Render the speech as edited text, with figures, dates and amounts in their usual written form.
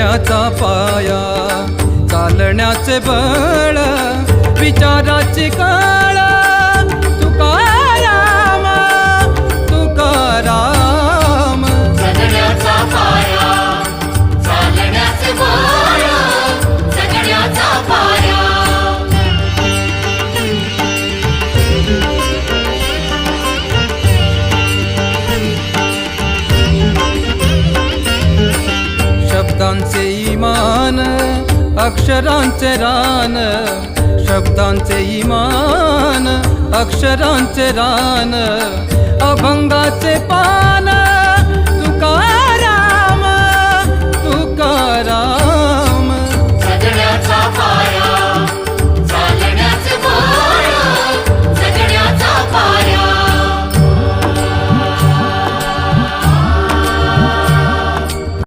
जगण्याचा पाया, चालण्याचे बळ, विचाराची कळ, तुकाराम तुकाराम. जगण्याचा पाया, चालण्याचे बळ, जगण्याचा पाया. शब्दांचे इमान, अक्षरांचे रान, शब्दांचे इमान, अक्षरांचे रान, अभंगाचे पान,